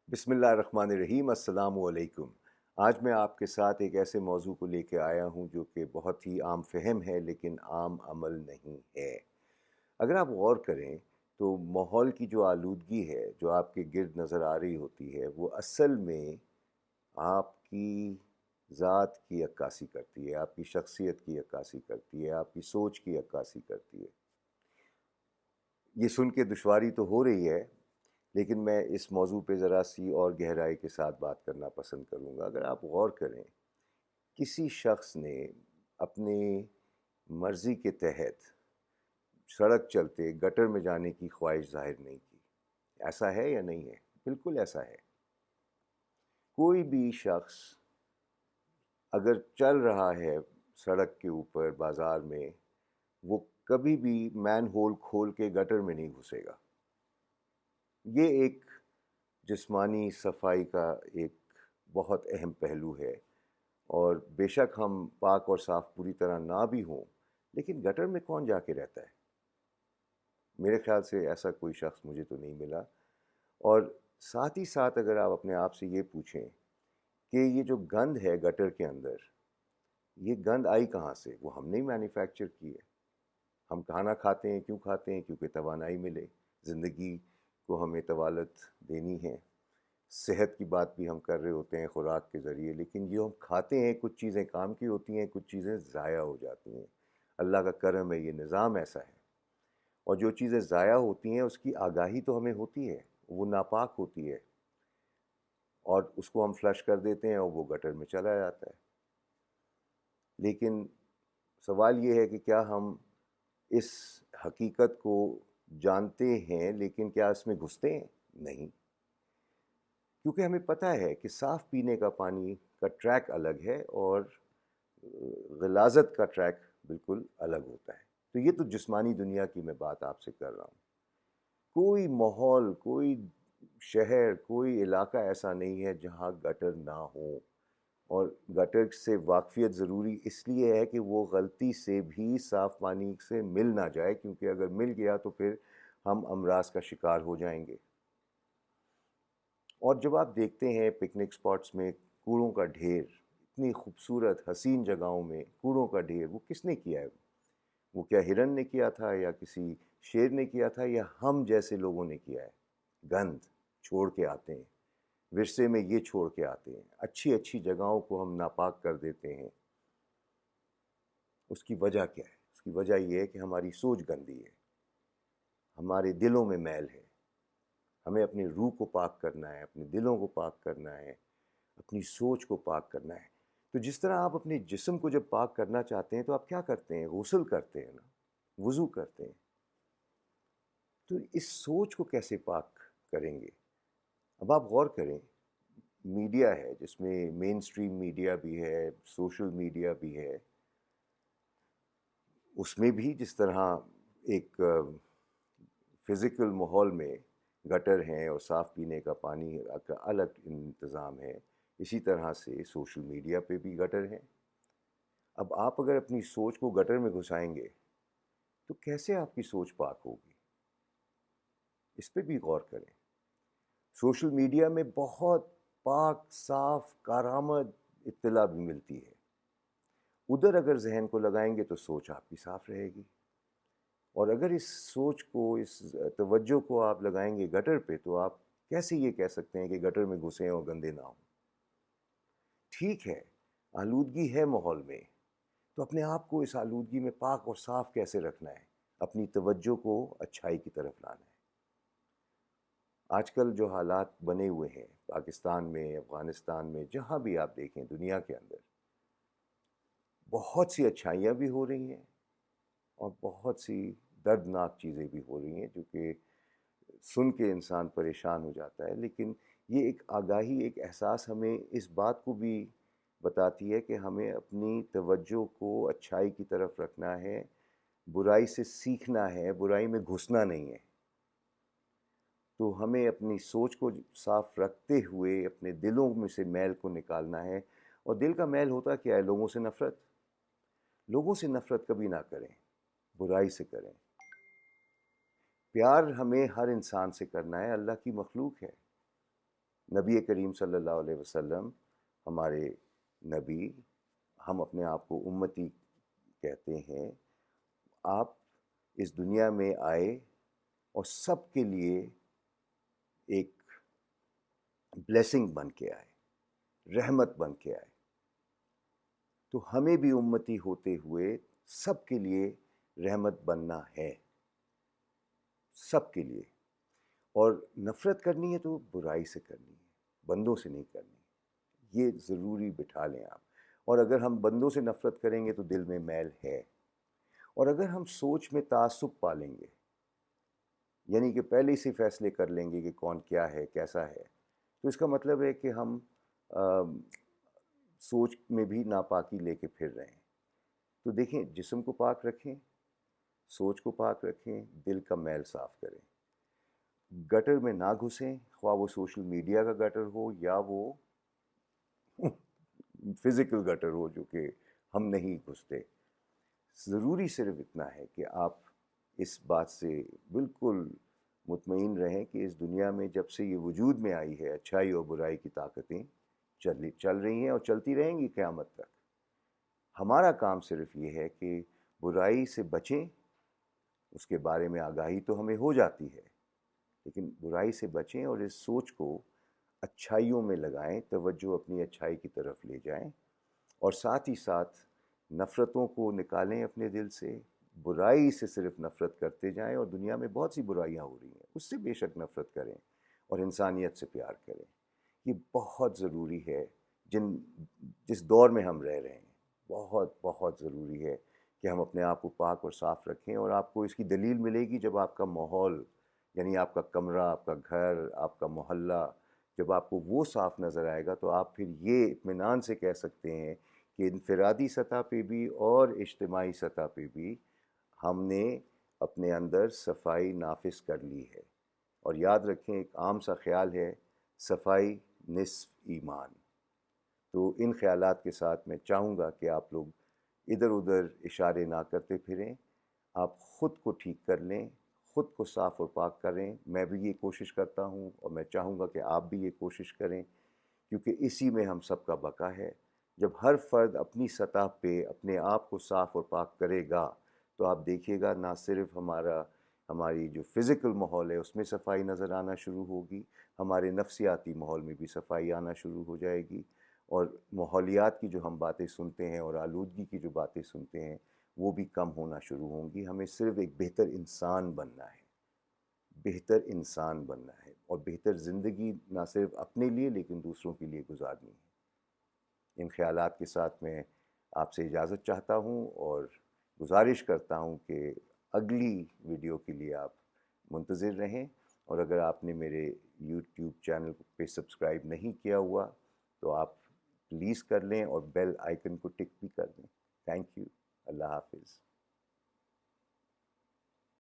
बिस्मिल्लाहिर्रहमानिर्रहीम। अस्सलामु अलैकुम। आज मैं आपके साथ एक ऐसे मौजू को लेके आया हूँ जो कि बहुत ही आम फहम है लेकिन आम अमल नहीं है। अगर आप गौर करें तो माहौल की जो आलूदगी है जो आपके गिर्द नज़र आ रही होती है वो असल में आपकी ज़ात की अक्कासी करती है, आपकी शख्सियत की अक्कासी करती है, आपकी सोच की अक्कासी करती है। ये सुन के दुश्वारी तो हो रही है, लेकिन मैं इस मौजू पे ज़रा सी और गहराई के साथ बात करना पसंद करूँगा। अगर आप गौर करें, किसी शख्स ने अपनी मर्ज़ी के तहत सड़क चलते गटर में जाने की ख्वाहिश ज़ाहिर नहीं की। ऐसा है या नहीं है? बिल्कुल ऐसा है। कोई भी शख्स अगर चल रहा है सड़क के ऊपर बाज़ार में, वो कभी भी मैन होल खोल के गटर में नहीं घुसेगा। ये एक जिस्मानी सफाई का एक बहुत अहम पहलू है। और बेशक हम पाक और साफ़ पूरी तरह ना भी हों, लेकिन गटर में कौन जाके रहता है? मेरे ख़्याल से ऐसा कोई शख्स मुझे तो नहीं मिला। और साथ ही साथ अगर आप अपने आप से ये पूछें कि ये जो गंध है गटर के अंदर, ये गंध आई कहाँ से? वो हमने ही मैन्युफैक्चर की है। हम खाना खाते हैं, क्यों खाते हैं? क्योंकि तवानाई मिले, ज़िंदगी को हमें तवालत देनी है। सेहत की बात भी हम कर रहे होते हैं खुराक के ज़रिए, लेकिन जो हम खाते हैं कुछ चीज़ें काम की होती हैं, कुछ चीज़ें ज़ाया हो जाती हैं। अल्लाह का करम है, ये निज़ाम ऐसा है। और जो चीज़ें ज़ाया होती हैं उसकी आगाही तो हमें होती है, वो नापाक होती है और उसको हम फ्लश कर देते हैं और वो गटर में चला जाता है। लेकिन सवाल ये है कि क्या हम इस हकीकत को जानते हैं, लेकिन क्या इसमें घुसते हैं? नहीं। क्योंकि हमें पता है कि साफ़ पीने का पानी का ट्रैक अलग है और ग़लाज़त का ट्रैक बिल्कुल अलग होता है। तो ये तो जिस्मानी दुनिया की मैं बात आपसे कर रहा हूँ। कोई माहौल, कोई शहर, कोई इलाका ऐसा नहीं है जहाँ गटर ना हो। और गटर से वाक़फ़ियत ज़रूरी इसलिए है कि वो गलती से भी साफ़ पानी से मिल ना जाए, क्योंकि अगर मिल गया तो फिर हम अमराज का शिकार हो जाएंगे। और जब आप देखते हैं पिकनिक स्पॉट्स में कूड़ों का ढेर, इतनी खूबसूरत हसीन जगहों में कूड़ों का ढेर, वो किसने किया है? वो क्या हिरन ने किया था या किसी शेर ने किया था या हम जैसे लोगों ने किया है? गंद छोड़ के आते हैं, विरसे में ये छोड़ के आते हैं, अच्छी अच्छी जगहों को हम नापाक कर देते हैं। उसकी वजह क्या है? उसकी वजह ये है कि हमारी सोच गंदी है, हमारे दिलों में मैल है। हमें अपनी रूह को पाक करना है, अपने दिलों को पाक करना है, अपनी सोच को पाक करना है। तो जिस तरह आप अपने जिस्म को जब पाक करना चाहते हैं तो आप क्या करते हैं? गुस्ल करते हैं ना, वज़ू करते हैं। तो इस सोच को कैसे पाक करेंगे? अब आप गौर करें, मीडिया है जिसमें मेन स्ट्रीम मीडिया भी है, सोशल मीडिया भी है, उसमें भी जिस तरह एक फ़िज़िकल माहौल में गटर हैं और साफ़ पीने का पानी का अलग इंतज़ाम है, इसी तरह से सोशल मीडिया पे भी गटर हैं। अब आप अगर अपनी सोच को गटर में घुसाएंगे तो कैसे आपकी सोच पाक होगी? इस पे भी गौर करें। सोशल मीडिया में बहुत पाक साफ कारआमद इत्तला भी मिलती है। उधर अगर जहन को लगाएंगे तो सोच आपकी साफ रहेगी। और अगर इस सोच को, इस तवज्जो को आप लगाएंगे गटर पे, तो आप कैसे ये कह सकते हैं कि गटर में घुसें और गंदे ना हों? ठीक है, आलूदगी है माहौल में, तो अपने आप को इस आलूदगी में पाक और साफ कैसे रखना है? अपनी तवज्जो को अच्छाई की तरफ लाना है। आजकल जो हालात बने हुए हैं पाकिस्तान में, अफ़गानिस्तान में, जहाँ भी आप देखें दुनिया के अंदर, बहुत सी अच्छाइयाँ भी हो रही हैं और बहुत सी दर्दनाक चीज़ें भी हो रही हैं जो कि सुन के इंसान परेशान हो जाता है। लेकिन ये एक आगाही, एक एहसास हमें इस बात को भी बताती है कि हमें अपनी तवज्जो को अच्छाई की तरफ रखना है, बुराई से सीखना है, बुराई में घुसना नहीं है। तो हमें अपनी सोच को साफ रखते हुए अपने दिलों में से मैल को निकालना है। और दिल का मैल होता क्या है? लोगों से नफ़रत। लोगों से नफ़रत कभी ना करें, बुराई से करें। प्यार हमें हर इंसान से करना है, अल्लाह की मखलूक है। نبی کریم صلی اللہ علیہ وسلم ہمارے نبی، ہم اپنے آپ کو امتی کہتے ہیں. آپ اس دنیا میں آئے اور سب کے لیے ایک بلیسنگ بن کے آئے، رحمت بن کے آئے. تو ہمیں بھی امتی ہوتے ہوئے سب کے لیے رحمت بننا ہے، سب کے لیے. اور نفرت کرنی ہے تو برائی سے کرنی ہے، بندوں سے نہیں کرنی. یہ ضروری بٹھا لیں آپ. اور اگر ہم بندوں سے نفرت کریں گے تو دل میں میل ہے. اور اگر ہم سوچ میں تعصب پالیں گے، یعنی کہ پہلے ہی سے فیصلے کر لیں گے کہ کون کیا ہے کیسا ہے، تو اس کا مطلب ہے کہ ہم سوچ میں بھی ناپاکی لے کے پھر رہے ہیں. تو دیکھیں، جسم کو پاک رکھیں، سوچ کو پاک رکھیں، دل کا میل صاف کریں. گٹر میں نہ گھسیں، خواہ وہ سوشل میڈیا کا گٹر ہو یا وہ فزیکل گٹر ہو جو کہ ہم نہیں گھستے. ضروری صرف اتنا ہے کہ آپ اس بات سے بالکل مطمئن رہیں کہ اس دنیا میں جب سے یہ وجود میں آئی ہے، اچھائی اور برائی کی طاقتیں چل رہی ہیں اور چلتی رہیں گی قیامت تک. ہمارا کام صرف یہ ہے کہ برائی سے بچیں. اس کے بارے میں آگاہی تو ہمیں ہو جاتی ہے، لیکن برائی سے بچیں اور اس سوچ کو اچھائیوں میں لگائیں، توجہ اپنی اچھائی کی طرف لے جائیں. اور ساتھ ہی ساتھ نفرتوں کو نکالیں اپنے دل سے. برائی سے صرف نفرت کرتے جائیں، اور دنیا میں بہت سی برائیاں ہو رہی ہیں، اس سے بے شک نفرت کریں اور انسانیت سے پیار کریں. یہ بہت ضروری ہے جس دور میں ہم رہ رہے ہیں. بہت بہت ضروری ہے کہ ہم اپنے آپ کو پاک اور صاف رکھیں. اور آپ کو اس کی دلیل ملے گی جب آپ کا ماحول، یعنی آپ کا کمرہ، آپ کا گھر، آپ کا محلہ، جب آپ کو وہ صاف نظر آئے گا تو آپ پھر یہ اطمینان سے کہہ سکتے ہیں کہ انفرادی سطح پہ بھی اور اجتماعی سطح پہ بھی ہم نے اپنے اندر صفائی نافذ کر لی ہے. اور یاد رکھیں، ایک عام سا خیال ہے، صفائی نصف ایمان. تو ان خیالات کے ساتھ میں چاہوں گا کہ آپ لوگ ادھر ادھر اشارے نہ کرتے پھریں. آپ خود کو ٹھیک کر لیں، خود کو صاف اور پاک کریں. میں بھی یہ کوشش کرتا ہوں اور میں چاہوں گا کہ آپ بھی یہ کوشش کریں، کیونکہ اسی میں ہم سب کا بقا ہے. جب ہر فرد اپنی سطح پہ اپنے آپ کو صاف اور پاک کرے گا تو آپ دیکھیے گا نہ صرف ہماری جو فزیکل ماحول ہے اس میں صفائی نظر آنا شروع ہوگی، ہمارے نفسیاتی ماحول میں بھی صفائی آنا شروع ہو جائے گی. اور ماحولیات کی جو ہم باتیں سنتے ہیں اور آلودگی کی جو باتیں سنتے ہیں وہ بھی کم ہونا شروع ہوں گی. ہمیں صرف ایک بہتر انسان بننا ہے، بہتر انسان بننا ہے، اور بہتر زندگی نہ صرف اپنے لیے لیکن دوسروں کے لیے گزارنی ہے. ان خیالات کے ساتھ میں آپ سے اجازت چاہتا ہوں اور گزارش کرتا ہوں کہ اگلی ویڈیو کے لیے آپ منتظر رہیں. اور اگر آپ نے میرے یوٹیوب چینل پہ سبسکرائب نہیں کیا ہوا تو آپ پلیز کر لیں اور بیل آئیکن کو ٹک بھی کر دیں. Thank you. اللہ حافظ.